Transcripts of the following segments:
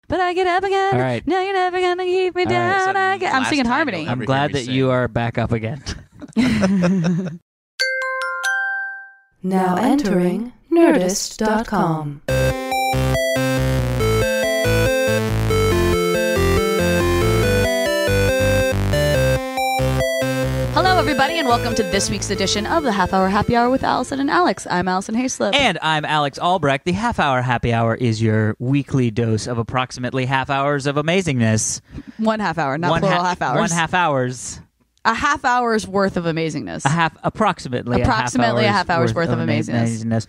but I get up again. All right. No, you're never gonna keep me down. right. I'm singing Last time harmony. you'll I'm ever glad hear me that sing. you are back up again. Now entering Nerdist.com. Hello, everybody, and welcome to this week's edition of the Half Hour Happy Hour with Allison and Alex. I'm Alison Haislip. And I'm Alex Albrecht. The Half Hour Happy Hour is your weekly dose of approximately half hours of amazingness. 1 half hour, not plural half hours. 1.5 hours. A half hour's worth of amazingness. Approximately a half hour's worth of amazingness.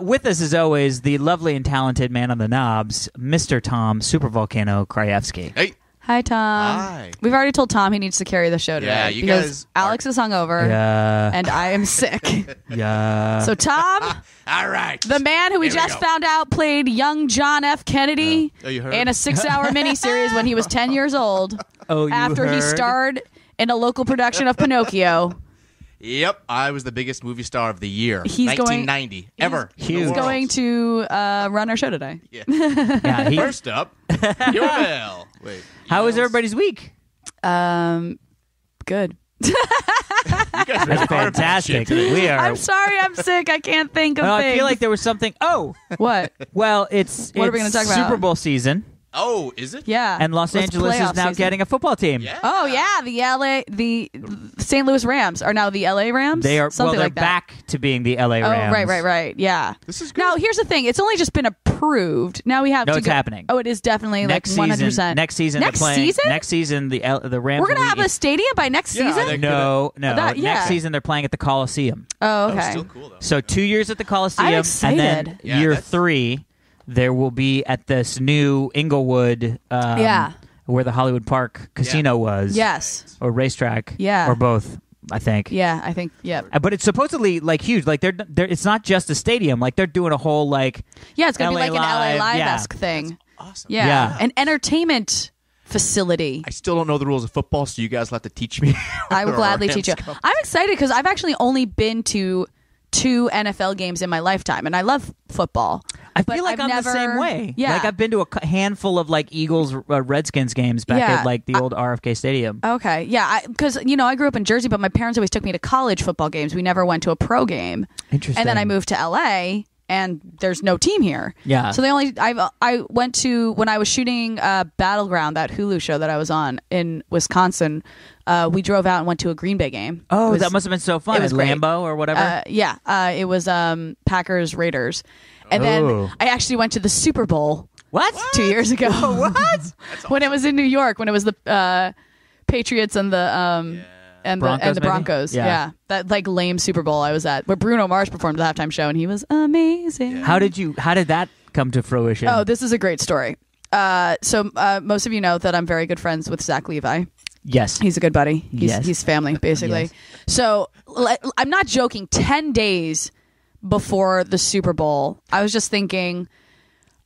With us, as always, the lovely and talented man on the knobs, Mr. Tom Supervolcano Krajewski. Hey. Hi, Tom. Hi. We've already told Tom he needs to carry the show today. Yeah, you because guys Alex is hungover Yeah. and I am sick. Yeah. So, Tom, All right. the man who we Here we just go. found out played young John F. Kennedy Oh, you heard? in a 6-hour miniseries when he was 10 years old Oh, you after he heard? starred in a local production of Pinocchio. Yep, I was the biggest movie star of the year. He's going- 1990 ever. He's in the He's world. going to run our show today. Yeah. Yeah, First up, your bell. Wait. How was emails? everybody's week? Good. You guys are That's fantastic. We are. I'm sorry I'm sick. I can't think of Well, things. I feel like there was something. Oh, What? well, it's What are we gonna talk about? Super Bowl season, Oh, is it? Yeah. and Los It's Angeles is playoff now season. getting a football team. Yeah. Oh yeah, the St. Louis Rams are now the LA Rams. They are. Something Well, they're like that. back to being the LA Rams. Oh right. Yeah. This is good. Now here's the thing. It's only just been approved. Now we have No, to it's go. happening. Oh, it is definitely Next like 100%. season. Next season. Next they're playing. season? Next season, the Rams. We're gonna will have be- a stadium by next Yeah, I season. think- No. That- yeah. Next season they're playing at the Coliseum. Oh, Oh, okay. still cool though. So 2 years at the Coliseum, I'm and excited. then Yeah, year that's- 3 there will be at this new Inglewood. Yeah. Where the Hollywood Park Casino was. Yes. Or racetrack. Yeah. Or both, I think. Yeah, I think. Yeah. But it's supposedly like huge. Like they're it's not just a stadium. Like they're doing a whole like Yeah, it's gonna LA be like an LA Live, Live-esque thing. Awesome. Yeah. Yeah. An entertainment facility. I still don't know the rules of football, so you guys will have to teach me. I will Or gladly Rams teach you. come. I'm excited because I've actually only been to 2 NFL games in my lifetime, and I love football. I But feel like I've I'm the same never- way. Yeah. Like I've been to a handful of like Eagles Redskins games back Yeah. at like the old RFK Stadium. Okay, yeah, because I grew up in Jersey, but my parents always took me to college football games. We never went to a pro game. Interesting. And then I moved to LA, and there's no team here. Yeah. So I went to when I was shooting Battleground, that Hulu show that I was on in Wisconsin. We drove out and went to a Green Bay game. Oh, It was- that must have been so fun. it was At great. Lambeau or whatever. It was Packers Raiders, and Oh. then I actually went to the Super Bowl. What? 2 years ago. What? When it was in New York, when it was the Patriots and the Broncos, the maybe? Broncos. Yeah. Yeah. That like lame Super Bowl I was at, where Bruno Mars performed the halftime show, and he was amazing. How did that come to fruition? Oh, this is a great story. So most of you know that I'm very good friends with Zach Levi. yes. He's a good buddy. Yes. He's family, basically. Yes. So I'm not joking. 10 days before the Super Bowl, I was just thinking,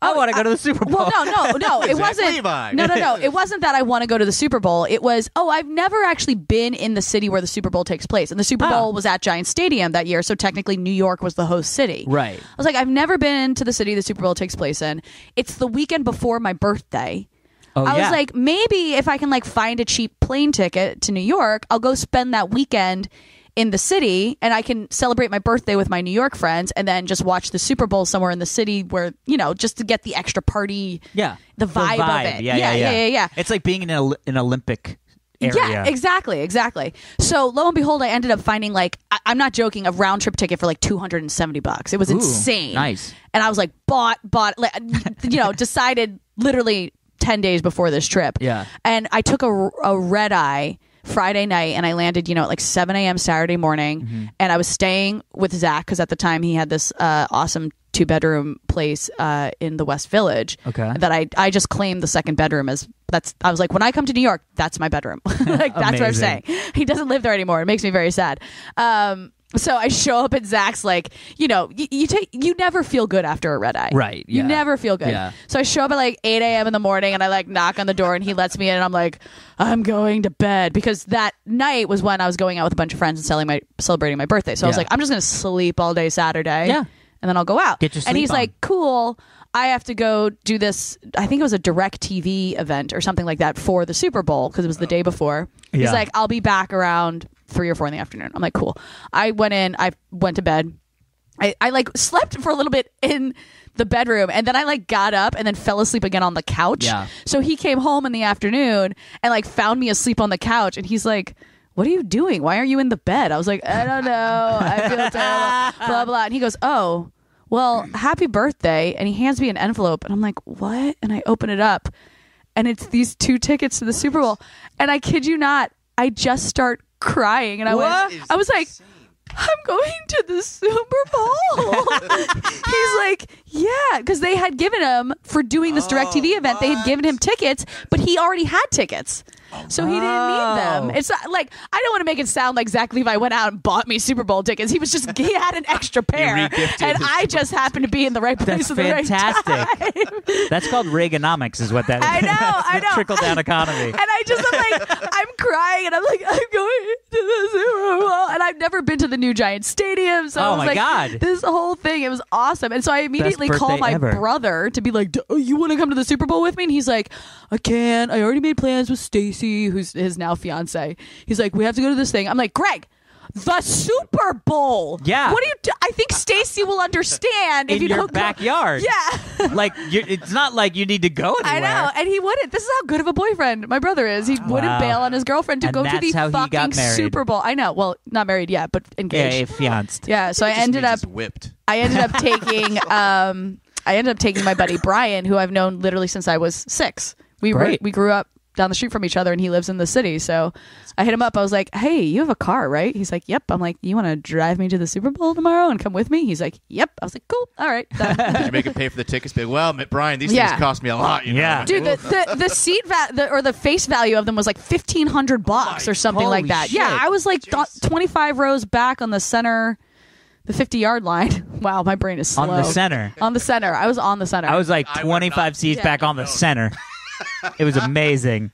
I want to go to the Super Bowl. well, no. It Zach wasn't. Levi. No. It wasn't that I want to go to the Super Bowl. It was, I've never actually been in the city where the Super Bowl takes place. And the Super Bowl was at Giant Stadium that year. So technically New York was the host city. Right. I was like, I've never been to the city the Super Bowl takes place in. It's the weekend before my birthday. Oh, I yeah. was like, maybe if I can like find a cheap plane ticket to New York, I'll go spend that weekend in the city, and I can celebrate my birthday with my New York friends, and then just watch the Super Bowl somewhere in the city where, just to get the extra party, Yeah. the vibe of it. Yeah. It's like being in an Olympic area. Yeah, exactly. So lo and behold, I ended up finding I'm not joking, a round trip ticket for like $270. It was Ooh, insane. nice. And I was like, decided literally 10 days before this trip. Yeah. And I took a red eye Friday night, and I landed, at like 7 a.m. Saturday morning. Mm-hmm. And I was staying with Zach because at the time he had this awesome 2-bedroom place in the West Village. Okay. That I just claimed the second bedroom as I was like, when I come to New York, that's my bedroom. Like that's what I'm saying. He doesn't live there anymore. It makes me very sad. So I show up at Zach's, you never feel good after a red eye. Right, yeah. You never feel good. Yeah. So I show up at 8 a.m. in the morning, and I knock on the door, and he lets me in, and I'm like, I'm going to bed, because that night was when I was going out with a bunch of friends and celebrating my birthday. So I was Yeah. like, I'm just going to sleep all day Saturday. Yeah. And then I'll go out. Get your and sleep he's on. like, cool. I have to go do this. I think it was a direct TV event or something like that for the Super Bowl because it was the day before. He's Yeah. like, I'll be back around 3 or 4 in the afternoon. I'm like, cool. I went to bed. I like slept for a little bit in the bedroom and then I like got up and then fell asleep again on the couch. Yeah. So he came home in the afternoon and like found me asleep on the couch and he's like, what are you doing? Why are you in the bed? I was like, I don't know. I feel terrible. Blah, blah. And he goes, oh, well, happy birthday. And he hands me an envelope and I'm like, what? And I open it up and it's these 2 tickets to the Super Bowl. And I kid you not, I just start crying and I was like, I'm going to the Super Bowl. He's like, yeah, because they had given him, for doing this DirecTV event, they had given him tickets, but he already had tickets. So he didn't need them. It's not, like, I don't want to make it sound like Zach Levi went out and bought me Super Bowl tickets. He had an extra pair, and I just happened to be in the right place That's at the right fantastic. time. That's called Reaganomics, is what that is. I know. Trickle down economy. And I just am like, I'm crying, and I'm like, I'm going to the Super Bowl, and I've never been to the new Giant Stadium. So I Oh was my like, God. this whole thing, it was awesome. And so I immediately Best call birthday my ever. brother to be like, you want to come to the Super Bowl with me? And he's like, I can't. I already made plans with Stacy, who's his now fiance. He's like, we have to go to this thing. I'm like, Greg, the Super Bowl. Yeah. What do you do? I think Stacy will understand if In you your don't go. backyard. Yeah. Like, it's not like you need to go I anywhere. know, and he wouldn't. This is how good of a boyfriend my brother is. He wouldn't Wow. bail on his girlfriend to And go to that's the how he got fucking married. Super Bowl. I know. Well, not married yet, but Yeah, engaged. fianced. Yeah, so I Just ended means up he's whipped. taking my buddy Brian, who I've known literally since I was 6. We Great. grew up down the street from each other, and he lives in the city. So I hit him up. I was like, "Hey, you have a car, right?" He's like, "Yep." I'm like, "You want to drive me to the Super Bowl tomorrow and come with me?" He's like, "Yep." I was like, "Cool, all right." Done. Did you make him pay for the tickets? Be like, well, Brian, these Yeah. things cost me a lot. You know? Yeah. Dude, the seat or the face value of them was like $1,500 or something Holy like that. shit. Yeah, I was like 25 rows back on the center, the 50-yard line. Wow, my brain is slow. On the center. On the center. I was on the center. I was like I would 25 not- seats Yeah. back on the center. It was amazing.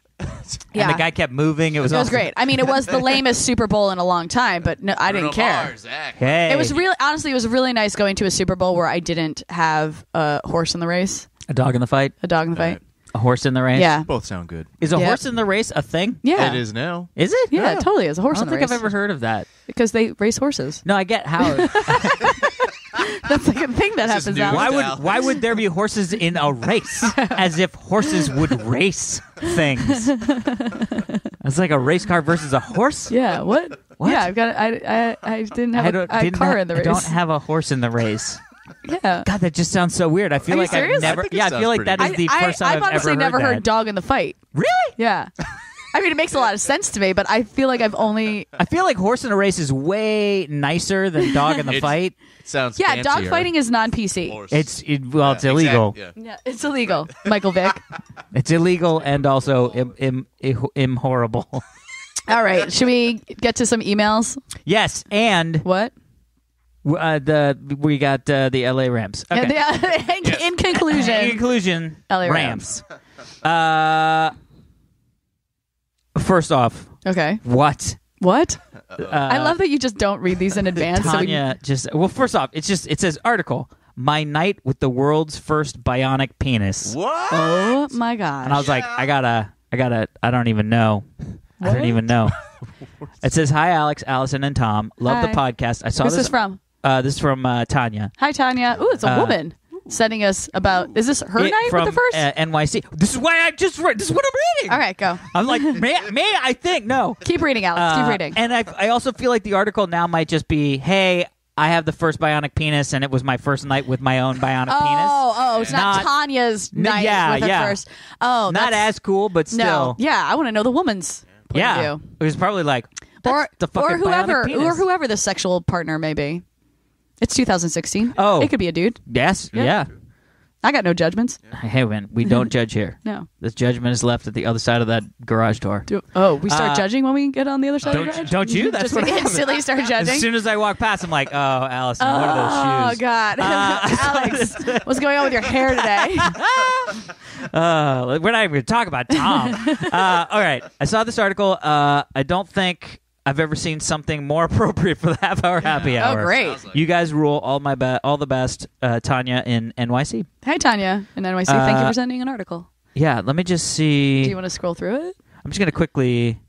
Yeah. And the guy kept moving. It was It was awesome. great. I mean, it was the lamest Super Bowl in a long time, but no, I didn't care. Hey. It was honestly, it was really nice going to a Super Bowl where I didn't have a horse in the race, a dog in the fight, a dog in the fight. a horse in the race. Yeah. Both sound good. Is a Yeah. horse in the race a thing? Yeah. It is now. Is it? Yeah, it totally is a horse I in don't the think race. I've ever heard of that. Because they race horses. No, I get how. That's like a thing that This is happens new. now. Why would there be horses in a race? As if horses would race things. It's like a race car versus a horse. Yeah, what? What? Yeah, I've got. I didn't have a didn't car ha- in the I race. don't have a horse in the race. Yeah. God, that just sounds so weird. I feel Are you like serious? I've never. I think it Yeah, I sounds feel like that pretty is the first time I've I've honestly ever never heard heard that. dog in the fight. Really? Yeah. I mean, it makes a lot of sense to me, but I feel like I've only. I feel like horse in a race is way nicer than dog in the fight. It sounds Yeah, dog fancier. fighting is non-PC. Horse. It's Yeah, illegal. exact- yeah. Yeah, it's illegal. Michael Vick. It's illegal and also horrible. All right, should we get to some emails? Yes, and What? we got the LA Rams. Okay. In conclusion, In conclusion, LA Rams. First off, okay. what? What? I love that you just don't read these in advance. so we- Tanya first off, it says article, my night with the world's first bionic penis. What? oh my gosh! And I was like, I don't even know. I don't even know. It says, hi, Alex, Allison, and Tom. Love the Hi. podcast. I saw Who's this. this from? This is from Tanya. Hi, Tanya. Ooh, it's a woman sending us about. Is this her night from with the first? NYC. This is why I just read. This is what I'm reading. All right, go. I'm like, may I think? No. Keep reading, Alex. Keep reading. And I also feel like the article now might just be, hey, I have the first bionic penis, and it was my first night with my own bionic penis. Oh, it's not Tanya's night yeah, with the yeah. first. Oh, Not that's, as cool, but still. No. Yeah, I want to know the woman's point Yeah. of view. It was probably like, that's the fucking bionic penis. or whoever the sexual partner may be. It's 2016. Oh. It could be a dude. Yes, yeah. I got no judgments. Hey, man, we don't judge here. No. This judgment is left at the other side of that garage door. We start judging when we get on the other side of the garage? Don't you? That's Just what happens. instantly start judging? As soon as I walk past, I'm like, oh, Allison, what are those Oh, shoes? God. Alex, what's going on with your hair today? We're not even going to talk about Tom. All right. I saw this article. I don't think I've ever seen something more appropriate for the half-hour happy hour. Oh, great. You guys rule. All the best. Tanya in NYC. Hi, Tanya in NYC. Thank you for sending an article. Yeah, let me just see. Do you want to scroll through it? I'm just going to quickly...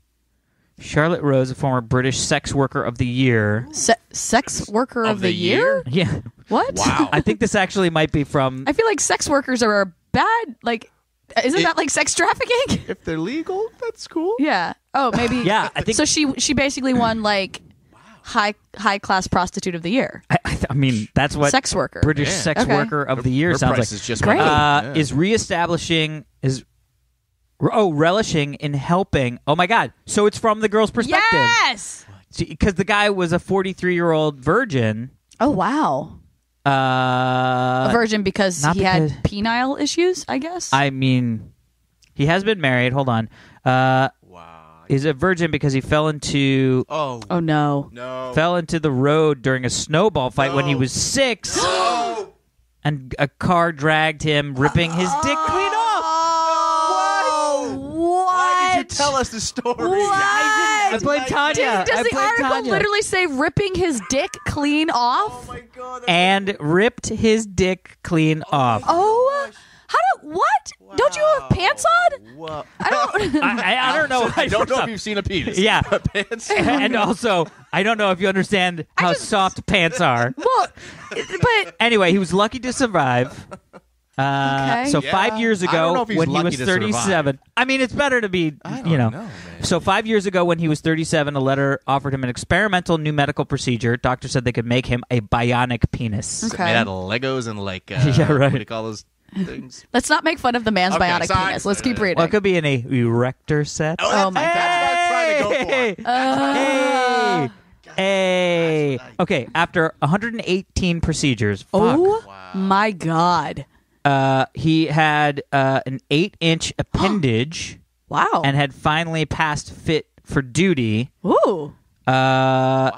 Charlotte Rose, a former British sex worker of the year. Sex worker of the year? Yeah. What? Wow. I think this actually might be from... I feel like sex workers are bad. Like, isn't that like sex trafficking? If they're legal, that's cool. Yeah. Oh, maybe. Yeah, I think... So she basically won like high class prostitute of the year. I mean, that's what Sex worker. British Yeah. sex Okay. worker of the year Her sounds price like. is just Great. Is reestablishing relishing in helping. Oh my God! So it's from the girl's perspective. Yes. Because the guy was a 43-year-old virgin. Oh wow. A virgin because not he had because- penile issues, I guess. I mean, he has been married. Hold on. Wow. Is a virgin because he fell into Oh. oh no. No. fell into the road during a snowball fight when he was 6, and a car dragged him, ripping his dick clean off. Why did you tell us the story? I blame Tanya. Does I the blame article Tanya. literally say ripping his dick clean off? Oh my God. And ripped his dick clean off. Oh, what? Don't you have pants on? Whoa. I don't. I don't know. I don't know if you've seen a penis. Yeah. Pants. And also, I don't know if you understand how soft pants are. Well, but Anyway, he was lucky to survive. Okay. So Yeah. 5 years I don't know ago, if he's when he lucky was to 37, I mean, it's better to be, I don't you know. know, man. So 5 years ago, when he was 37, a letter offered him an experimental new medical procedure. Doctors said they could make him a bionic penis. Okay. Made out of Legos and like Yeah, right. what do you call those things? let's not make fun of the man's Okay, bionic sorry. penis. Let's keep reading. Well, it could be in a erector set. Oh my That's what I was trying to go for. Hey. Okay, after 118 procedures, Oh Wow. my God! he had an 8-inch appendage Wow. and had finally passed fit for duty. Ooh.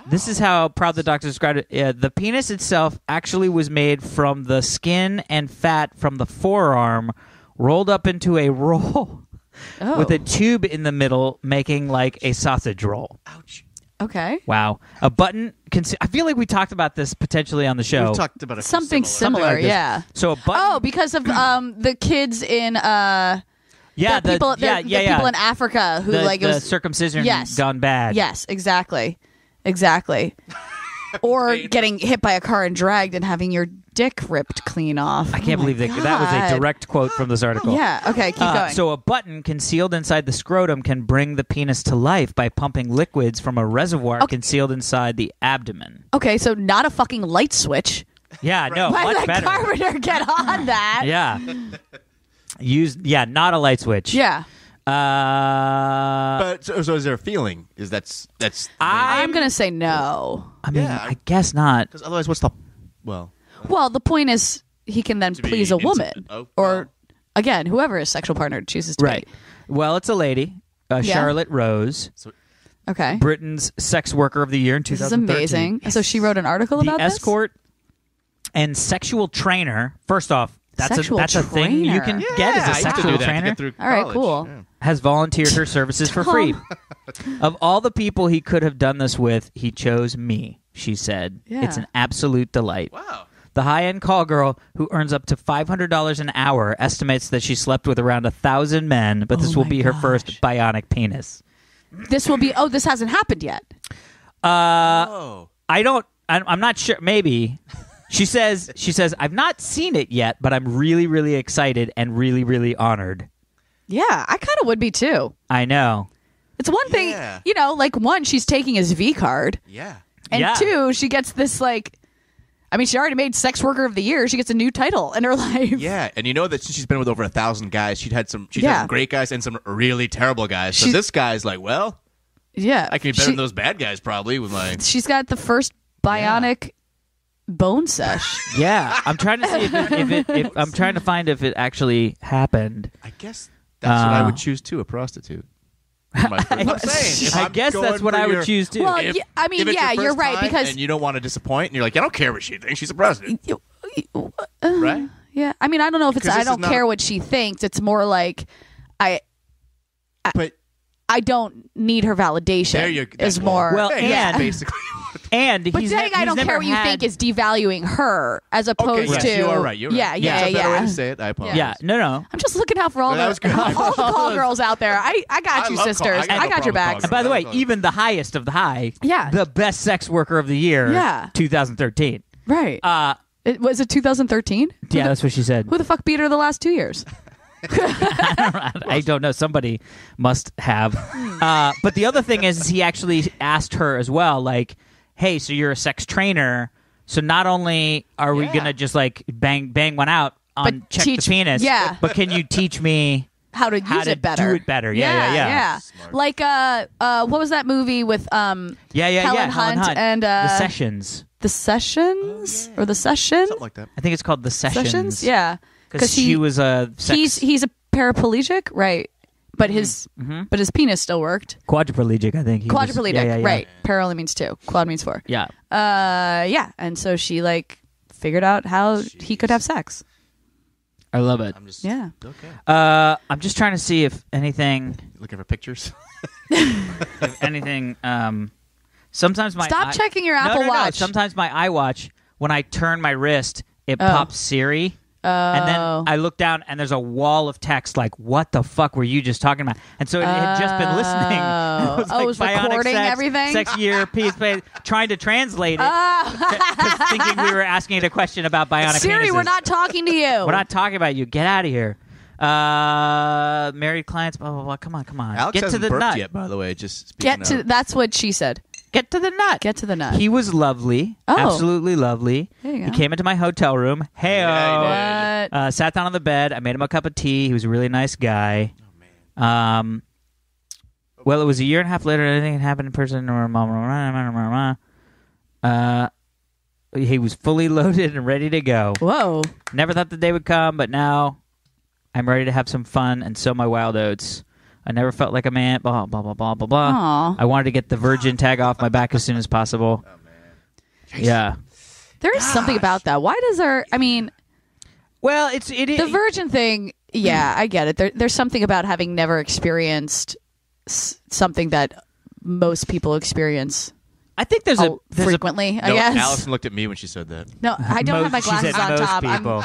This is how proud the doctor described it. The penis itself actually was made from the skin and fat from the forearm, rolled up into a roll Oh. with a tube in the middle, making like a sausage roll. Ouch. Okay. Wow. A button. I feel like we talked about this potentially on the show. We've talked about Something similar. like this. Yeah. So a button. Oh, because of the kids in yeah, the people people in Africa who the, like it the was circumcision Yes. gone bad. Yes, exactly. Or getting hit by a car and dragged and having your dick ripped clean off. I can't believe that was a direct quote from this article. Yeah. Okay. Keep going. So a button concealed inside the scrotum can bring the penis to life by pumping liquids from a reservoir concealed inside the abdomen. Okay. So not a fucking light switch. Yeah, no, Why much did better. Carpenter get on that? Yeah. Not a light switch. Yeah. But so is there a feeling? Is that's I'm gonna say no. I mean, Yeah, I guess not. because otherwise what's the well? Well, the point is he can then be please a woman, oh, or well. again, whoever his sexual partner chooses to Right. Well, it's a lady, Charlotte Rose, be. Okay. Britain's sex worker of the year in This is 2013. amazing. So she wrote an article The about this. escort and sexual trainer. First off, that's Sexual a thing you trainer. can Yeah, get as I a used to sexual do that to trainer. get through All right, college. cool. Yeah. Has volunteered her services for free. Of all the people he could have done this with, he chose me, she said. Yeah. It's an absolute delight. Wow. The high-end call girl, who earns up to $500 an hour, estimates that she slept with around 1,000 men, but this will my be her gosh. first bionic penis. This will be. Oh, this hasn't happened yet. Oh. I'm not sure. Maybe. She says, I've not seen it yet, but I'm really, really excited and really, really honored. Yeah, I kind of would be too. I know. It's one thing, Yeah. like one, she's taking his V card, Yeah. and Yeah. two, she gets this like. I mean, she already made Sex Worker of the Year. She gets a new title in her life. Yeah, and you know that since she's been with over 1,000 guys, she's had some great guys and some really terrible guys. So She's- this guy's like, well, Yeah. I can be better than those bad guys probably with my. She's got the first bionic bone sesh. Yeah, I'm trying to see if I'm trying to find if it actually happened. I guess that's what I would choose too, a prostitute. I'm saying, if I I'm guess going that's what for I would your- choose too. Well, if- yeah, I mean, if it's yeah, your you're first right, time because- and you don't want to disappoint, and you're like, I don't care what she thinks. She's a prostitute, right? Yeah, I mean, I don't know if it's. Because I this is don't not- care what she thinks. It's more like, But I don't need her validation. There you go. Is more Well, yeah, and- basically. And but he's saying I don't care what you think is devaluing her as opposed yes, to you are right. You're right. Yeah. That's a better way to say it. I apologize. Yeah, no. I'm just looking out for all No, that was good. all the call girls out there. I got you, love call- sisters. I got no I got your problem back. with And by the way, Right. even the highest of the high, Yeah. the best sex worker of the year, Yeah. 2013. Right. Was it 2013? Yeah, that's what she said. Who the fuck beat her the last 2 years? I don't know. Somebody must have. But the other thing is he actually asked her as well, like, hey, so you're a sex trainer. So not only are we going to just like bang one out on But check teach- the penis, yeah. but can you teach me How to use to it better. do it better? Yeah. Smart. Like what was that movie with Helen Helen Hunt and The Sessions. The Sessions or The Session? Something like that. I think it's called The Sessions. Yeah. Because she was a sex He's a paraplegic, right? But his penis still worked. quadriplegic, I think. He was- Quadriplegic, yeah. right? Para only means 2. Quad means 4. Yeah. Yeah. And so she like figured out how he could have sex. I love it. I'm just Yeah. okay. I'm just trying to see if anything, Looking for pictures. sometimes my Stop checking your Apple No. Watch. Sometimes my iWatch, when I turn my wrist, it pops Siri. And then I look down and there's a wall of text like, what the fuck were you just talking about? And so it had just been listening. It was bionic recording sex, everything? Sex year, peace, trying to translate it. 'Cause thinking we were asking it a question about bionic Siri, penises. we're not talking to you. We're not talking about you. Get out of here. Married clients, blah, blah, blah. Come on. Alex Get to hasn't the burped nut. yet, by the way. Just speaking Get to. of. That's what she said. Get to the nut. Get to the nut. He was lovely. Oh. Absolutely lovely. There you He go. came into my hotel room. Hey, Yeah, What? sat down on the bed. I made him a cup of tea. He was a really nice guy. Well, it was a year and a half later. Anything had happened in person. He was fully loaded and ready to go. Whoa. Never thought the day would come, but now I'm ready to have some fun and sow my wild oats. I never felt like a man. Blah blah blah blah blah blah. Aw. I wanted to get the virgin tag off my back as soon as possible. Oh man. Yeah. There is something about that. Why does there? I mean, Well, the virgin thing. Yeah, I get it. There's something about having never experienced something that most people experience I think there's a frequently. I No, guess. Allison looked at me when she said that. No, I don't have my she glasses said on most top. people.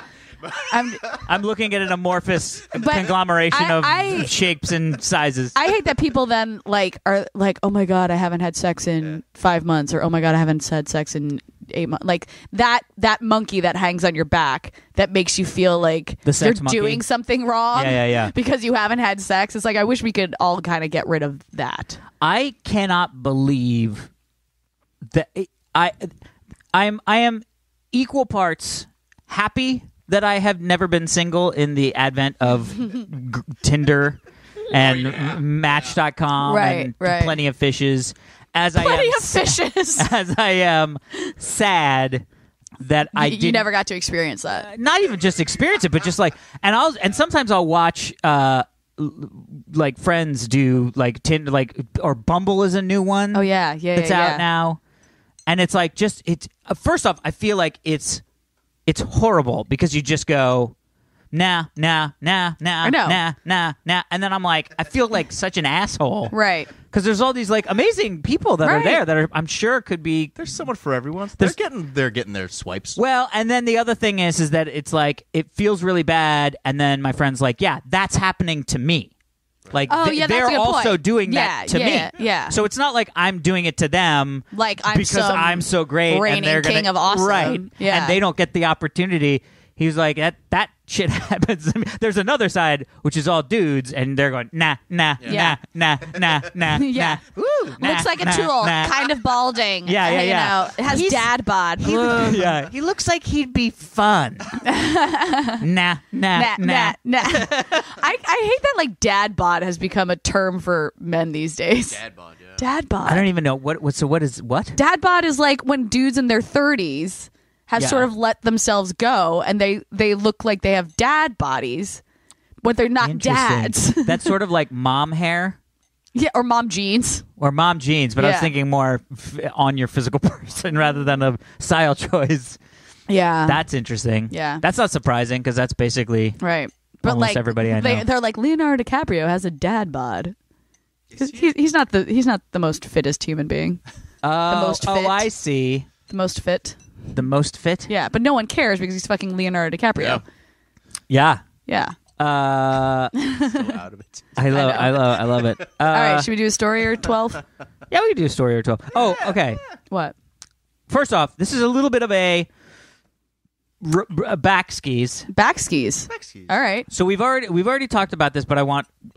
I'm I'm looking at an amorphous conglomeration I- of shapes and sizes. I hate that people then are like, oh my god, I haven't had sex in 5 months, or oh my god, I haven't had sex in 8 months. Like that monkey that hangs on your back that makes you feel like The sex you're monkey? doing something wrong. Yeah. Because you haven't had sex. It's like I wish we could all kind of get rid of that. I cannot believe that I am equal parts happy that I have never been single in the advent of Tinder and Match.com and Right. Plenty of Fishes. Plenty of fishes. As I am sad that I You didn't never got to experience that. not even just experience it, but just like, and sometimes I'll watch like friends do like Tinder, like, or Bumble is a new one. Oh yeah. That's out now, and it's like it's first off, I feel like it's horrible because you just go nah, know. and then I'm like, I feel like such an asshole, Right. Because there's all these like amazing people that are Right. there that are, I'm sure, could be. There's someone for everyone. There's- They're getting their swipes. Well, and then the other thing is that it's like it feels really bad, and then my friend's like, yeah, that's happening to me. Like Oh, yeah, that's a they're good also point. doing that to me. Yeah. So it's not like I'm doing it to them, Like I'm because some I'm so great and reigning they're gonna, king of awesome. right? Yeah. And they don't get the opportunity. He's like, that shit happens to me. There's another side which is all dudes, and they're going nah. Yeah. Yeah. Woo, nah, Looks like a nah, tool, nah. kind of balding. Yeah. You know, it has He's- dad bod. Yeah, he looks like he'd be fun. nah. Nah. I hate that like dad bod has become a term for men these days. Dad bod, yeah. Dad bod. I don't even know what. So what is what? Dad bod is like when dudes in their 30s have Yeah. sort of let themselves go and they look like they have dad bodies, but they're not dads. Interesting. That's sort of like mom hair Yeah, or mom jeans. or mom jeans, but I was Yeah. thinking more on your physical person rather than a style choice. Yeah. That's interesting. Yeah. That's not surprising because that's basically right. But almost like everybody I know. they're like Leonardo DiCaprio has a dad bod. He's not the most fittest human being. The most fit. Oh, I see. The most fit. The most fit? Yeah, but no one cares because he's fucking Leonardo DiCaprio. Yeah. Yeah. So out of it. I love it. All right, should we do a story or 12? Yeah, we can do a story or 12. Oh, okay. What? First off, this is a little bit of a back skis. Back skis. All right. So we've already talked about this, but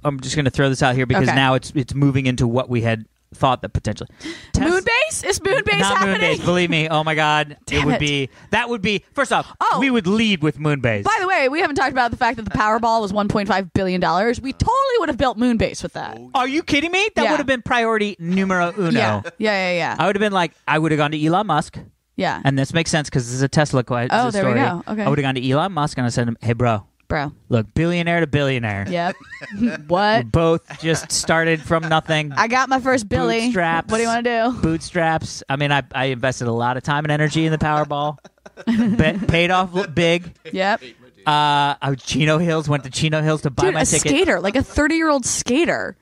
I'm just going to throw this out here because now it's moving into what we had thought that potentially Moonbase? Is Moonbase not happening? Moonbase, believe me. Oh my God, Damn it. That would be first off. We would lead with Moonbase. By the way, we haven't talked about the fact that the Powerball was $1.5 billion. We totally would have built Moonbase with that. Are you kidding me? That would have been priority numero uno. Yeah. I would have been like, I would have gone to Elon Musk. Yeah. And this makes sense because this is a Tesla story. There we go. Okay. I would have gone to Elon Musk and I said, hey, bro, look, billionaire to billionaire. Yep. What? We both just started from nothing. I got my first Billy. Bootstraps. What do you want to do? Bootstraps. I mean, I invested a lot of time and energy in the Powerball. Paid off big. Yep. Chino Hills. Went to Chino Hills to buy my ticket. A skater, like a 30-year-old skater,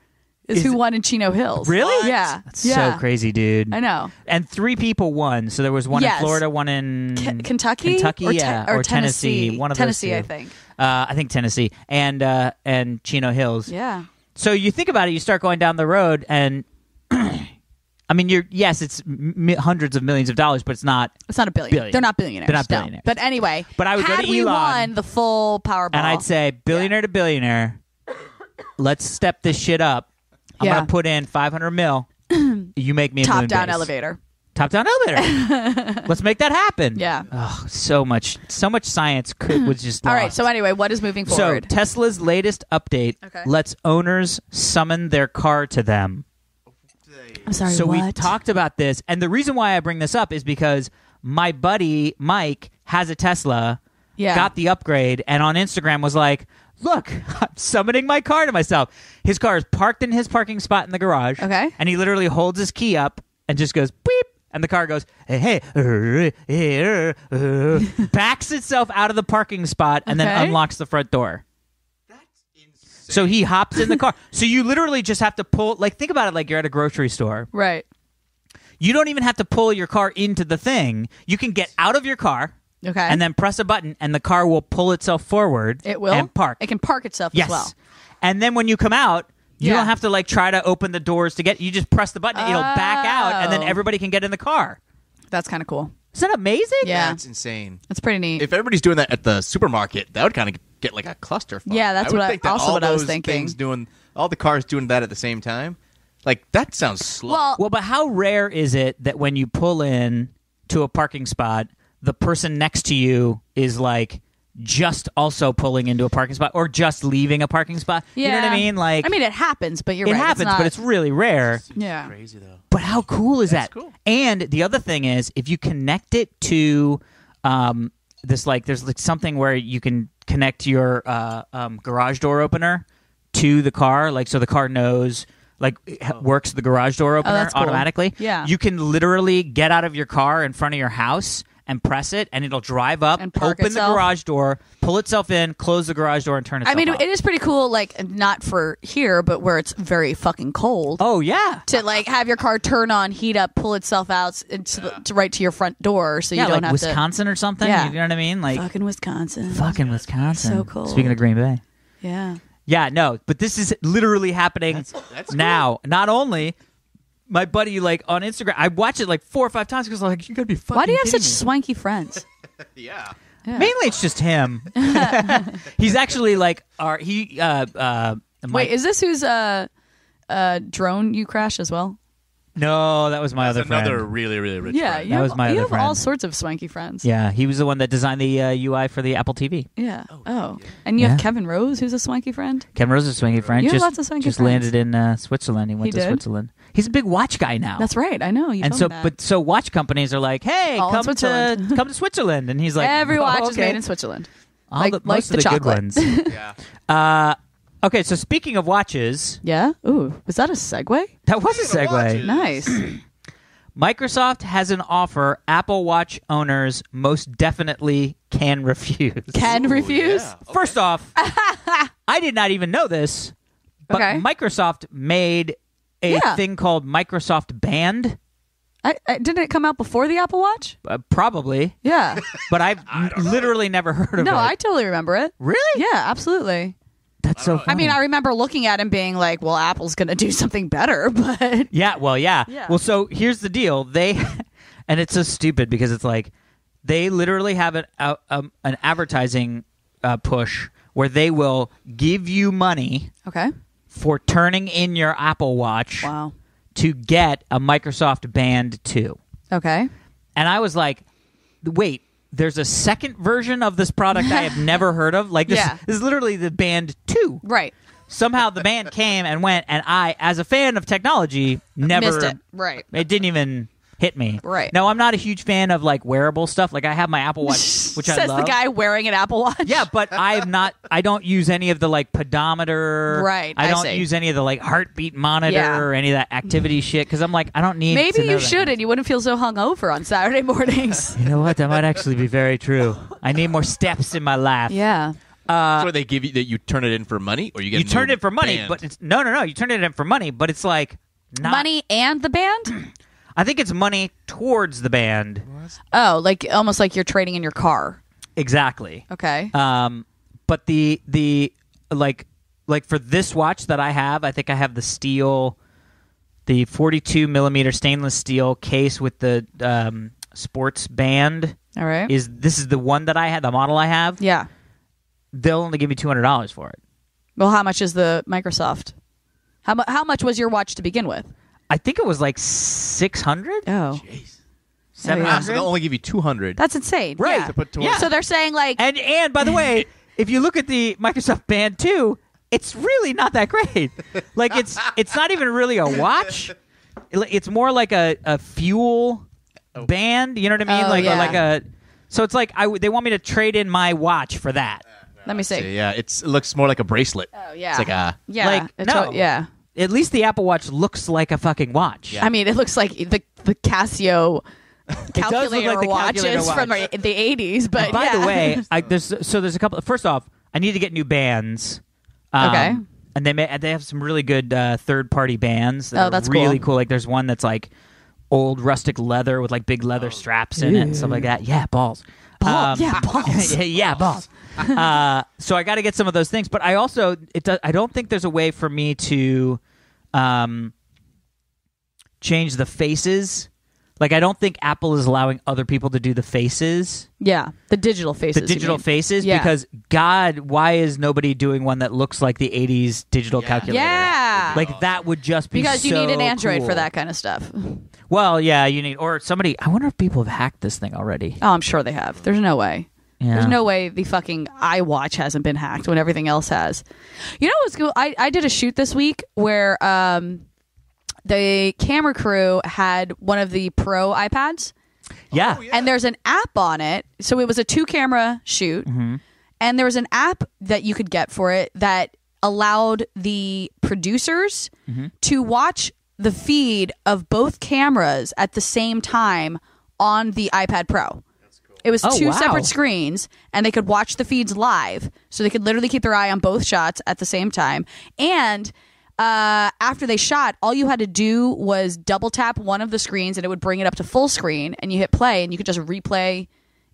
is who won in Chino Hills. Really? Yeah. That's so crazy, dude. I know. And 3 people won. So there was one in Florida, one in Kentucky, or Tennessee. One of Tennessee, those two. I think Tennessee and Chino Hills. Yeah. So you think about it, you start going down the road, and I mean, it's hundreds of millions of dollars, but it's not. It's not a billion. They're not billionaires. They're not no. billionaires. But anyway, I would go to had we Elon, won the full Powerball, and I'd say billionaire to billionaire, let's step this shit up. I'm gonna put in $500 million. You make me a top down Moonbase. elevator. Top down elevator. Let's make that happen. Yeah. Oh, so much science was just lost. All right. So anyway, what is moving forward? So Tesla's latest update lets owners summon their car to them. I'm sorry. So what? we talked about this, and the reason why I bring this up is because my buddy Mike has a Tesla. Yeah. Got the upgrade, and on Instagram was like, look, I'm summoning my car to myself. His car is parked in his parking spot in the garage. Okay. And he literally holds his key up and just goes, beep. And the car goes, backs itself out of the parking spot and then unlocks the front door. That's insane. So he hops in the car. So you literally just have to pull, think about it like you're at a grocery store. Right. You don't even have to pull your car into the thing. You can get out of your car. Okay. And then press a button, and the car will pull itself forward. It will? And park. It can park itself yes. as well. And then when you come out, you don't have to try to open the doors to get. You just press the button, it'll back out, and then everybody can get in the car. That's kind of cool. Isn't that amazing? Yeah. That's insane. That's pretty neat. If everybody's doing that at the supermarket, that would kind of get like a clusterfuck. Yeah, that's what I was thinking. All the cars doing that at the same time. Like, that sounds slow. Well, but how rare is it that when you pull in to a parking spot, the person next to you is just also pulling into a parking spot or just leaving a parking spot? Yeah. You know what I mean? I mean, it happens, but you're right. It happens, but it's really rare. Yeah. Crazy, though. But how cool is that? Cool. And the other thing is, if you connect it to there's something where you can connect your garage door opener to the car, so the car knows, works the garage door opener cool. automatically. Yeah. You can literally get out of your car in front of your house and press it, and it'll drive up, and park open itself. the garage door, pull itself in, close the garage door, and turn itself off. It is pretty cool, not for here, but where it's very fucking cold. Oh, yeah. To, have your car turn on, heat up, pull itself out to right to your front door so you don't have Wisconsin or something. Yeah. You know what I mean? Fucking Wisconsin. Fucking Wisconsin. So cool. Speaking of Green Bay. Yeah. Yeah, no, but this is literally happening that's now. Cool. Not only my buddy, on Instagram, I watch it 4 or 5 times because I'm you gotta be fucking Why do you have kidding such me. swanky friends? Yeah. Mainly it's just him. He's actually Wait, is this whose drone you crashed as well? No, that was my That's other friend. another really, really rich Yeah, friend. That was my you other have friend. all sorts of swanky friends. Yeah, he was the one that designed the UI for the Apple TV. Yeah. Oh. And you have Kevin Rose, who's a swanky friend? Ken Rose is a swanky friend. You have just, lots of swanky just friends. landed in Switzerland. He went to did? Switzerland. He's a big watch guy now. That's right. I know. You And told me that. so watch companies are like, hey, All in come Switzerland. to Switzerland, and he's like, every watch oh, is made in Switzerland. Most the of the good chocolate. ones. Yeah. Okay, so speaking of watches, Yeah. Ooh, was that a segue? that was a Speaking of segue. watches. Nice. Microsoft has an offer Apple Watch owners most definitely can refuse. Can refuse? yeah. Okay. First off, I did not even know this, but Okay. Microsoft made a thing called Microsoft Band. Didn't it come out before the Apple Watch? Probably. Yeah. But I've literally never heard of it. No, I totally remember it. Really? Yeah, absolutely. That's so funny. I mean, I remember looking at it and being like, well, Apple's going to do something better, but... Yeah. Well, so here's the deal. They, and it's so stupid because it's like, they literally have an advertising push where they will give you money for turning in your Apple Watch to get a Microsoft Band 2. Okay. And I was like, wait, there's a second version of this product I have never heard of? Like, this is literally the Band 2. Right. Somehow the band came and went, and I, as a fan of technology, never... Missed it. Right. It didn't even hit me. Right. No, I'm not a huge fan of, like, wearable stuff. Like, I have my Apple Watch, which I love. Says the guy wearing an Apple Watch. Yeah, but I don't use any of the, like, pedometer. Right, I don't see. use any of the, like, heartbeat monitor or any of that activity shit, because I'm like, I don't need Maybe to know you that. should, and you wouldn't feel so hungover on Saturday mornings. You know what? That might actually be very true. I need more steps in my life. Yeah. So they give you that you turn it in for money, or you get You turn it for money, band? but it's no. You turn it in for money, but it's like not Money and the band? I think it's money towards the band. Oh, like almost like you're trading in your car. Exactly. Okay. But the like for this watch that I have, I think I have the 42 millimeter stainless steel case with the sports band. All right. This is the one that I had, the model I have. Yeah. They'll only give me $200 for it. Well, how much is the Microsoft? How much was your watch to begin with? I think it was like 600. Oh. Jeez. 700. So they'll only give you 200. That's insane. Right. Yeah. To put towards- So they're saying like And by the way, if you look at the Microsoft Band 2, it's really not that great. Like it's not even really a watch. It's more like a fuel band. You know what I mean? Oh, Or yeah. like a. So it's like they want me to trade in my watch for that. let me see. Yeah, it looks more like a bracelet. Oh yeah. It's like a... yeah. like, It's no. yeah. At least the Apple Watch looks like a fucking watch. Yeah. I mean, it looks like the Casio does look calculator like the watches calculator from watch. the 80s. But By yeah. the way, there's a couple. First off, I need to get new bands. Okay. And they have some really good third party bands. That Oh, are that's really cool. cool. Like there's one that's like old rustic leather with like big leather straps in it and stuff like that. Yeah, balls. Balls. Yeah, balls. yeah, balls. So I got to get some of those things, but I also I don't think there's a way for me to change the faces. Like I don't think Apple is allowing other people to do the faces. Yeah, the digital faces. The digital you mean. faces, Yeah. because God, why is nobody doing one that looks like the '80s digital calculator? Yeah. Like that would just be Because you so need an Android cool. for that kind of stuff. Well, yeah, you need or somebody. I wonder if people have hacked this thing already. Oh, I'm sure they have. There's no way. Yeah. There's no way the fucking iWatch hasn't been hacked when everything else has. You know what's cool? I did a shoot this week where the camera crew had one of the Pro iPads. Yeah. And there's an app on it. So it was a 2-camera shoot. Mm-hmm. And there was an app that you could get for it that allowed the producers Mm-hmm. to watch the feed of both cameras at the same time on the iPad Pro. It was Oh, two wow. separate screens, and they could watch the feeds live. So they could literally keep their eye on both shots at the same time. And after they shot, all you had to do was double tap one of the screens, and it would bring it up to full screen, and you hit play, and you could just replay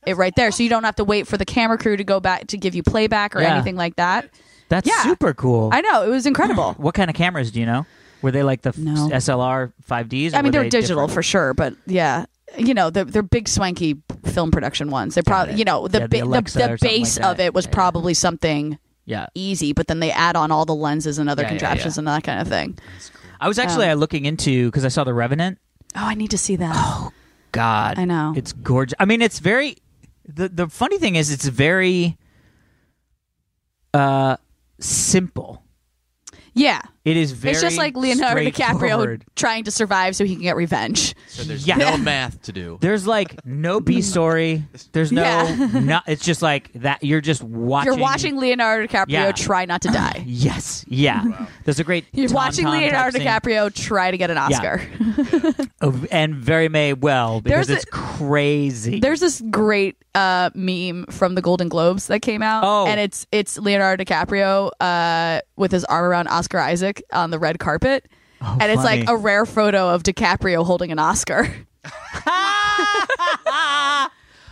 it right there. So you don't have to wait for the camera crew to go back to give you playback or Yeah. anything like that. That's Yeah. super cool. I know. It was incredible. What kind of cameras do you know? Were they like the No. SLR 5Ds? Or I mean, were they're they digital different? for sure, but yeah. You know, they're big swanky film production ones. They're probably, you know, Yeah, the the Alexa or the something base like that. of it was Yeah, yeah. probably something Yeah. easy, but then they add on all the lenses and other Yeah, yeah, contraptions yeah. and that kind of thing. I was actually looking into because I saw The Revenant. Oh, I need to see that. God, I know. it's gorgeous. I mean, it's very. The funny thing is, it's very simple. Yeah. It is very. It's just like Leonardo DiCaprio straightforward. trying to survive so he can get revenge. So there's Yeah. no math to do. There's like no B story. There's no. Yeah. It's just like that. You're just watching. You're watching Leonardo DiCaprio Yeah. try not to die. Yes. Yeah. There's a great. You're watching tauntaun Leonardo type scene. DiCaprio try to get an Oscar. And very may well because There's it's crazy. There's this great meme from the Golden Globes that came out, Oh. and it's Leonardo DiCaprio with his arm around Oscar Isaac on the red carpet, and it's funny. like a rare photo of DiCaprio holding an Oscar.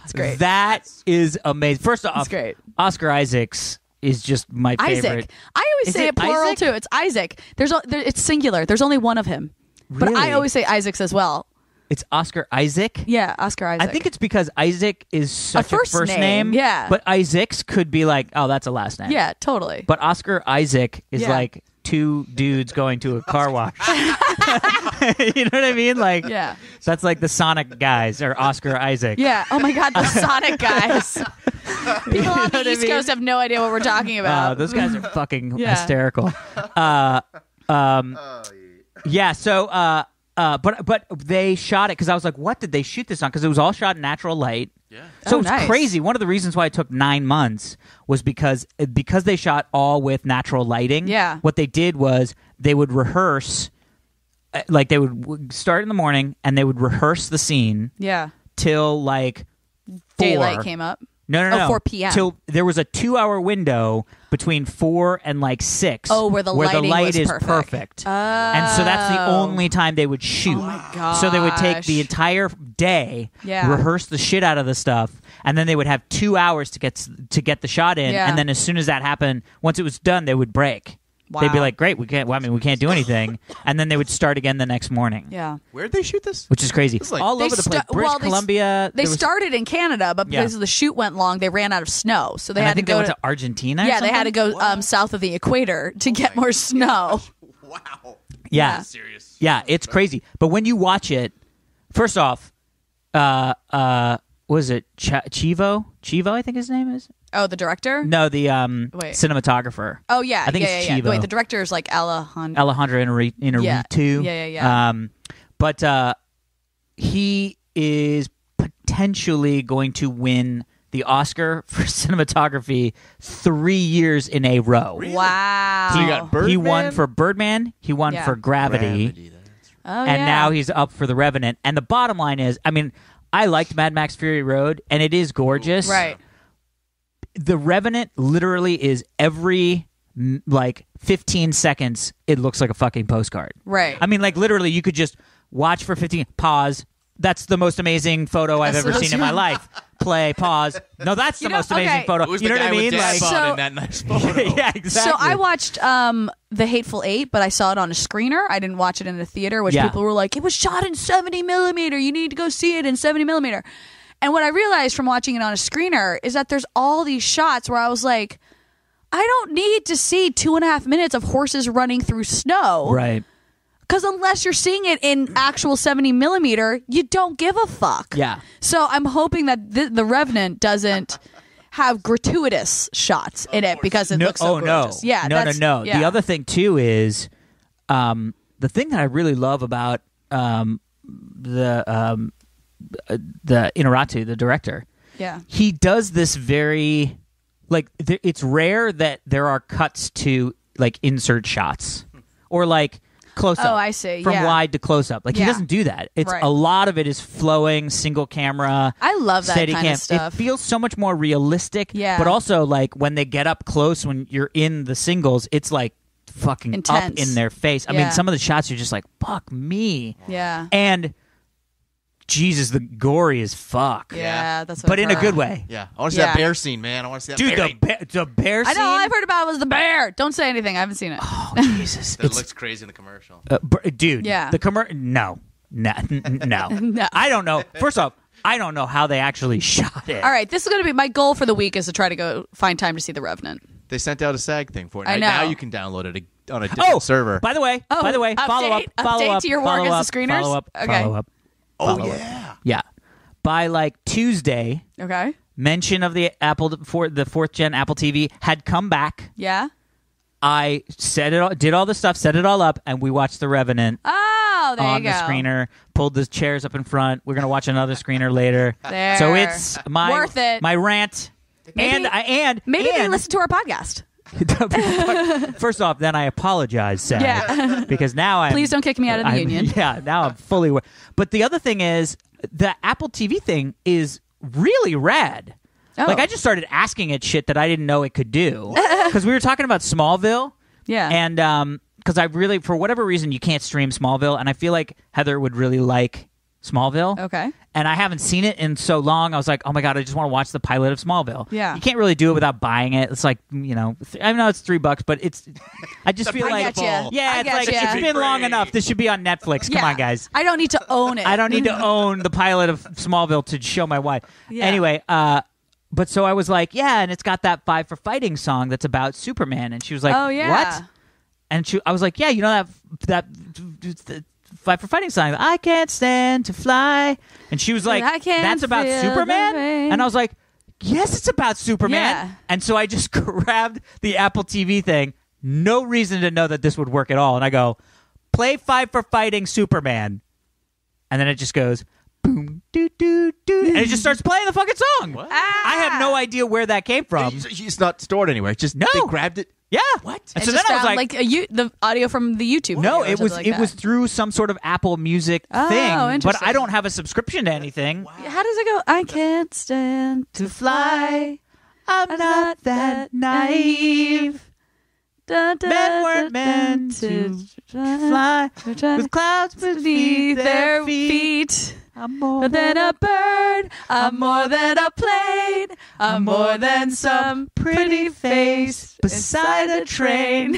It's great. That is amazing. First off, It's great. Oscar Isaacs is just my favorite. Isaac. I always Is say it it plural Isaac? too. It's Isaac. It's singular. There's only one of him. But I Really? always say Isaacs as well. It's Oscar Isaac. Yeah, Oscar Isaac. I think it's because Isaac is such a first first name, name. yeah. But Isaacs could be like, oh, that's a last name. Yeah, totally. But Oscar Isaac is Yeah. like two dudes going to a car wash. You know what I mean? Like, Yeah. that's like the Sonic guys or Oscar Isaac. Yeah. Oh my God, the Sonic guys. People on know the what I East mean? Coast have no idea what we're talking about. Those guys are fucking Yeah. hysterical. Yeah. So, but they shot it because I was like, what did they shoot this on? Because it was all shot in natural light. Yeah. So Oh, it's nice. crazy. One of the reasons why it took 9 months was because they shot all with natural lighting. Yeah. What they did was they would rehearse, like they would start in the morning and they would rehearse the scene Yeah. till like 4. Daylight came up. No. 4 p.m. Till there was a 2-hour window between 4 and like 6. Oh, where the lighting light was is perfect. And so that's the only time they would shoot. Oh my gosh. So they would take the entire day, Yeah. rehearse the shit out of the stuff, and then they would have 2 hours to get the shot in. Yeah. And then as soon as that happened, once it was done, they would break. They'd be Wow. like, "Great, we can't. Well, I mean, we can't do anything." And then they would start again the next morning. Yeah. Where'd they shoot this? Which is crazy. It's like- All They over the place. sta- British well, they s- Columbia. They there was- started in Canada, but because Yeah. the shoot went long, they ran out of snow. So they and had I think to they go went to Argentina. or yeah, they had to something? go south of the equator to get more snow. Wow. Yeah. Serious. Yeah, it's crazy. But when you watch it, first off, what is it? Chivo? Chivo, I think his name is. Oh, the director? No, the Wait. cinematographer. Oh yeah, I think yeah, it's yeah. Chivo. Wait, the director is like Alejandro. Alejandro Inarritu. Yeah. But he is potentially going to win the Oscar for cinematography 3 years in a row. Wow. So you got Birdman? He won for Birdman. He won Yeah. for Gravity. That's right. Oh, And yeah. now he's up for The Revenant. And the bottom line is, I mean, I liked Mad Max Fury Road, and it is gorgeous. right. The Revenant literally is every like 15 seconds, it looks like a fucking postcard. Right. I mean, like literally, you could just watch for 15, pause. That's the most amazing photo I've That's ever the seen in most- my life. Play, pause. No, that's the You know, most amazing okay. photo. Who's You know the what guy I mean? with dad Like, bod So- in that nice photo? yeah, exactly. So I watched The Hateful Eight, but I saw it on a screener. I didn't watch it in a theater, which Yeah. people were like, it was shot in 70 millimeter. You need to go see it in 70 millimeter. And what I realized from watching it on a screener is that there's all these shots where I was like, I don't need to see 2.5 minutes of horses running through snow. Right. Because unless you're seeing it in actual 70 millimeter, you don't give a fuck. Yeah. So I'm hoping that the Revenant doesn't have gratuitous shots in it because it looks so gorgeous. No. Yeah, no. yeah. The other thing too is the thing that I really love about the Inarritu, the director. Yeah. He does this very it's rare that there are cuts to like insert shots or like close up. Oh, I see. From Yeah. wide to close up. Like he Yeah. doesn't do that. It's Right. a lot of it is flowing single camera. I love that steady kind cam. of stuff. It feels so much more realistic. Yeah. But also like when they get up close when you're in the singles, it's like fucking Intense. up in their face. I Yeah. mean, some of the shots you're just like, fuck me. Yeah. And Jesus, the gory as fuck. Yeah, that's what But I've in a heard. good way. Yeah. I want to see Yeah. that bear scene, man. I want to see that Dude, bear scene. the bear I scene. know. All I've heard about was the bear. Don't say anything. I haven't seen it. Oh, Jesus. It looks crazy in the commercial. Dude, Yeah. the no. No. No. I don't know. First off, I don't know how they actually shot it. All right, this is going to be my goal for the week is to try to go find time to see The Revenant. They sent out a SAG thing for it. I know. Now you can download it on a different server. By the way, Oh, follow up, update to your work follow as up, the screeners? Follow up, Okay. follow up. oh, follow up. yeah. Yeah. By like Tuesday, Okay. mention of the the 4th gen Apple TV had come back. Yeah. I set it all, did all the stuff, set it all up, and we watched The Revenant Oh, there on you the go. screener. Pulled the chairs up in front. We're gonna watch another screener later. There. So it's my Worth it. my rant. Maybe- Maybe they and listen to our podcast. First off, then I apologize, Sam. Yeah. Because now I'm. Please don't kick me out of the union. Yeah, now I'm fully. But the other thing is, the Apple TV thing is really rad. Oh. Like I just started asking it shit that I didn't know it could do because we were talking about Smallville. Yeah. And because I really, for whatever reason, you can't stream Smallville, and I feel like Heather would really like Smallville. Okay. And I haven't seen it in so long. I was like, oh my God, I just want to watch the pilot of Smallville. Yeah. You can't really do it without buying it. It's like, I know it's $3, but I just feel like, getcha. yeah, I it's like, getcha. it's been long enough. This should be on Netflix. Come on, guys. I don't need to own it. I don't need to own the pilot of Smallville to show my wife. Yeah. Anyway, but so I was like, yeah, and it's got that Five for Fighting song that's about Superman. And she was like, Oh, yeah. what? And I was like, yeah, you know that Five for Fighting song, I can't stand to fly. And she was like, I can't that's about feel Superman? the rain. And I was like, yes, it's about Superman. Yeah. And so I just grabbed the Apple TV thing, no reason to know that this would work at all. And I go, play Five for Fighting Superman. And then it just goes, boom, doo, doo, doo. And it just starts playing the fucking song. What? I have no idea where that came from. It's not stored anywhere. Just No. they grabbed it. Yeah. What? And It so then just I was found, like, the audio from the YouTube. no, video or it was something like it was that. through some sort of Apple Music Oh, thing. But interesting. I don't have a subscription to anything. How does it go? I can't stand to fly. I'm not that naive. Men Men weren't meant to fly with clouds beneath their feet. I'm more than a bird, I'm more than a plane, I'm more than some pretty face beside a train.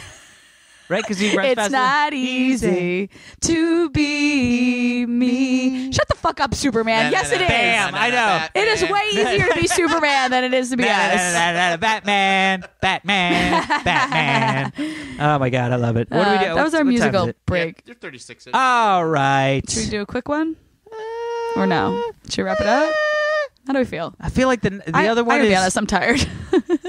Right? Because he runs It's faster. not easy to be me. Shut the fuck up, Superman. Yes, it is. Bam, I know. It is way easier to be Superman than it is to be us. Batman, Batman. Oh my God, I love it. What do we do? That was our What time is musical it? break. You're 36. All right. Should we do a quick one? Or no? Should we wrap it up? How do we feel? I feel like the other one I gotta be is honest, I'm tired.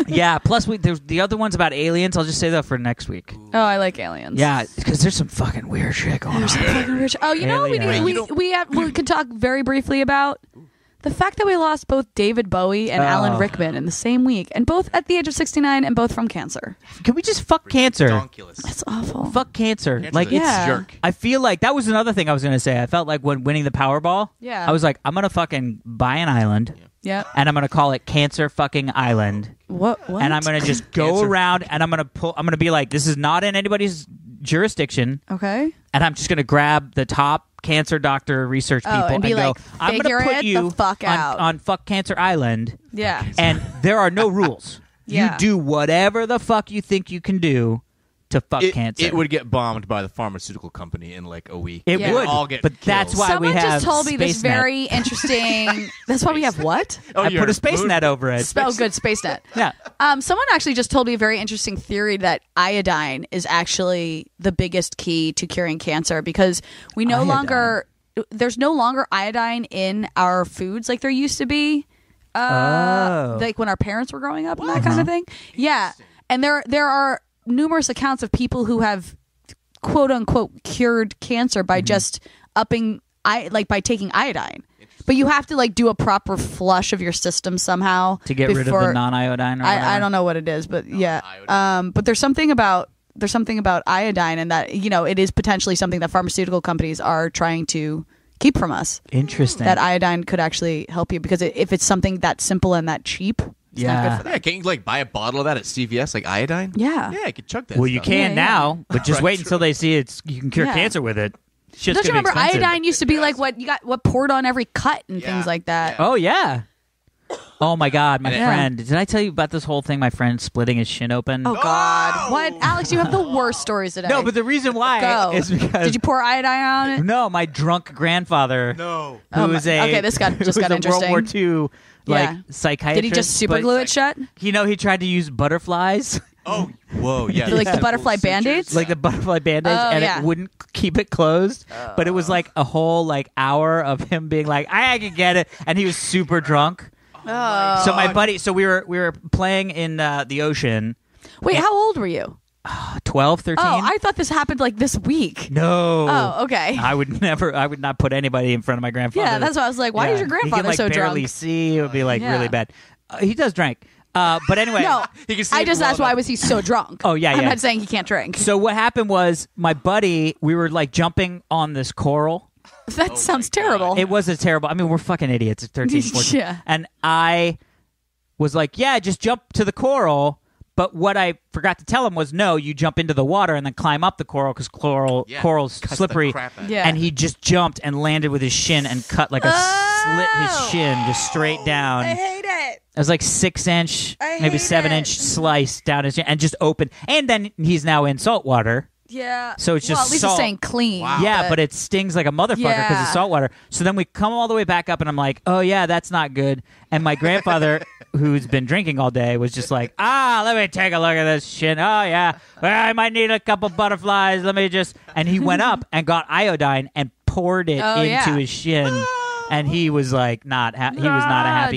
yeah. Plus, there's the other one's about aliens. I'll just say that for next week. Oh, I like aliens. Yeah, because there's some fucking weird shit going on. Oh, you know what we could talk very briefly about? The fact that we lost both David Bowie and Alan Rickman in the same week, and both at the age of 69, and both from cancer. Can we just fuck cancer? Redonkulous. That's awful. Fuck cancer. Cancer's Like a Yeah. jerk. I feel like that was another thing I was going to say. I felt like when winning the Powerball, Yeah. I was like, I'm going to fucking buy an island, Yeah. and I'm going to call it Cancer fucking Island. What? And I'm going to just go Cancer. around, and I'm going to be like, this is not in anybody's jurisdiction, Okay. and I'm just going to grab the top cancer doctor research people and be go, like, I'm figure going to it put you the fuck out. on Fuck Cancer Island, Yeah. and there are no rules. Yeah. You do whatever the fuck you think you can do to fuck cancer. It would get bombed by the pharmaceutical company in like a week. It Yeah. would, all get but that's killed. why Someone we have just told me this Space Net. very interesting. That's why we have what? I you're put a space moon- net over it. Oh, good. SpaceNet. Yeah. Someone actually just told me a very interesting theory that iodine is actually the biggest key to curing cancer because we no Iodine. longer there's no longer iodine in our foods like there used to be. Like when our parents were growing up and that kind of thing. Yeah. And there are numerous accounts of people who have quote unquote cured cancer by just upping by taking iodine. But you have to like do a proper flush of your system somehow To get rid of the before- non-iodine or whatever. I don't know what it is, but yeah. iodine. But there's something about iodine, and that it is potentially something that pharmaceutical companies are trying to keep from us. Interesting. That iodine could actually help you because if it's something that simple and that cheap, it's not Yeah. good for that. Yeah, can't you like buy a bottle of that at CVS, like iodine? Yeah. Yeah, I could chug that. Well, you stuff. can Yeah, yeah. now, but just Right, wait until they see you can cure Yeah. cancer with it. Shit's Don't you gonna be remember expensive. iodine used to be like what poured on every cut and Yeah. things like that? Yeah. Oh yeah. Oh my God, my Yeah. friend! Did I tell you about this whole thing? My friend splitting his shin open. Oh God! What, Alex? You have the worst stories today. no, but the reason why Go. is because Did you pour iodine on it? no, my drunk grandfather, No. who Oh, was my- a okay, this got- who just got was a interesting. World War II Yeah. psychiatrist. Did he just super glue it shut? He tried to use butterflies, Oh, whoa, yeah. Like the Those butterfly sutures. Band-Aids? like the butterfly band-aids, Oh, and yeah. it wouldn't keep it closed. But it was like a whole hour of him being like, I can get it, and he was super drunk. Oh. So my buddy, we were playing in the ocean. Wait, how old were you? 12, 13. Oh, I thought this happened like this week. No. Oh, okay. I would not put anybody in front of my grandfather. Yeah, that's why I was like, why is your grandfather he can, so barely drunk? see. It would be Yeah. really bad. He does drink. But anyway. No, He can see I it just well asked why enough. was he so drunk? Oh, yeah, I'm yeah. not saying he can't drink. So what happened was my buddy, we were jumping on this coral. That sounds terrible. It was a terrible. I mean, we're fucking idiots at 13, 14. Yeah. And I was like, yeah, just jump to the coral. But what I forgot to tell him was, no, you jump into the water and then climb up the coral because coral's slippery. And he just jumped and landed with his shin and cut like slit his shin just straight down. I hate it. It was like 6-inch, maybe 7-inch slice down his chin and just open. And then he's now in salt water. Yeah. So it's just at least salt. it's staying clean. Wow. Yeah, but it stings like a motherfucker because it's salt water. So then we come all the way back up, and I'm like, oh, yeah, that's not good. And my grandfather, who's been drinking all day, was just like, let me take a look at this shit. Oh, yeah. Well, I might need a couple butterflies. Let me just... And he went up and got iodine and poured it into his shin. And he was like, he was not a happy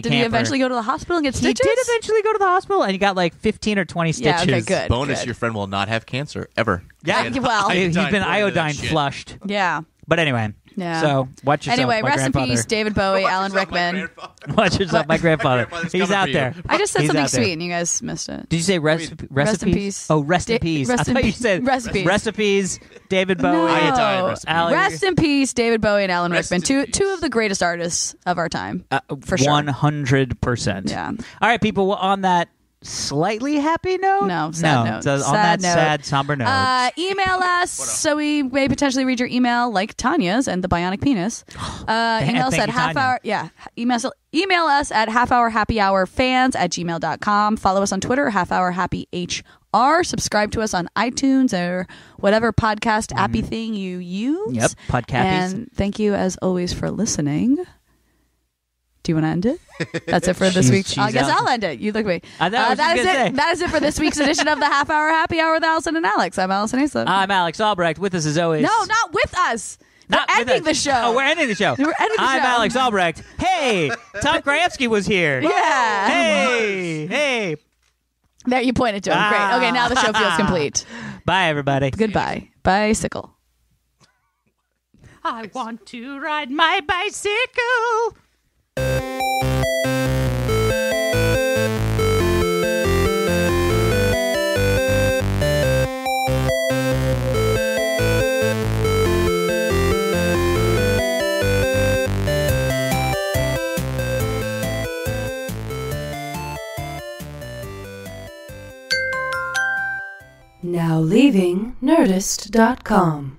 camper. Did he eventually go to the hospital and get stitches? He did eventually go to the hospital, and he got like 15 or 20 stitches. Yeah, okay, good. Bonus, your friend will not have cancer, ever. Yeah, well, he's been poured into iodine that shit. flushed. Yeah. But anyway, so watch yourself, Anyway, my rest in grandfather. peace, David Bowie, Alan Rickman. Watch yourself, my grandfather. grandfather's He's coming out for there. you. I just said He's something out there. sweet and you guys missed it. Did you say Rest in peace. Oh, rest in peace. Rest I in thought you peace. said Recipes. recipes. David Bowie. Iodine recipes. Rest in peace, David Bowie and Alan Rest Rickman. in peace. Two of the greatest artists of our time. For sure. 100%. Yeah. All right, people. Well, on that slightly happy note? No, sad note. So on Sad that note. sad, somber note. Email us so we may potentially read your email, like Tanya's and the bionic penis. Email us thank at you, Tanya. email us at halfhourhappyhourfans@gmail.com. Follow us on Twitter, halfhourhappyhr. Subscribe to us on iTunes or whatever podcast appy thing you use. Yep, podcappies. And thank you as always for listening. Do you want to end it? That's it for this week. I guess I'll end it. You look at me. That is it for this week's edition of the Half Hour Happy Hour with Allison and Alex. I'm Alison Haislip. I'm Alex Albrecht. With us as always. No, not with us. We're ending the show. Oh, we're ending the show. I'm Alex Albrecht. Hey, Tom Krajewski was here. Yeah. Hey. There, you pointed to him. Great. Okay, now the show feels complete. Bye, everybody. Goodbye. Bicycle. I want to ride my bicycle. Now leaving Nerdist.com.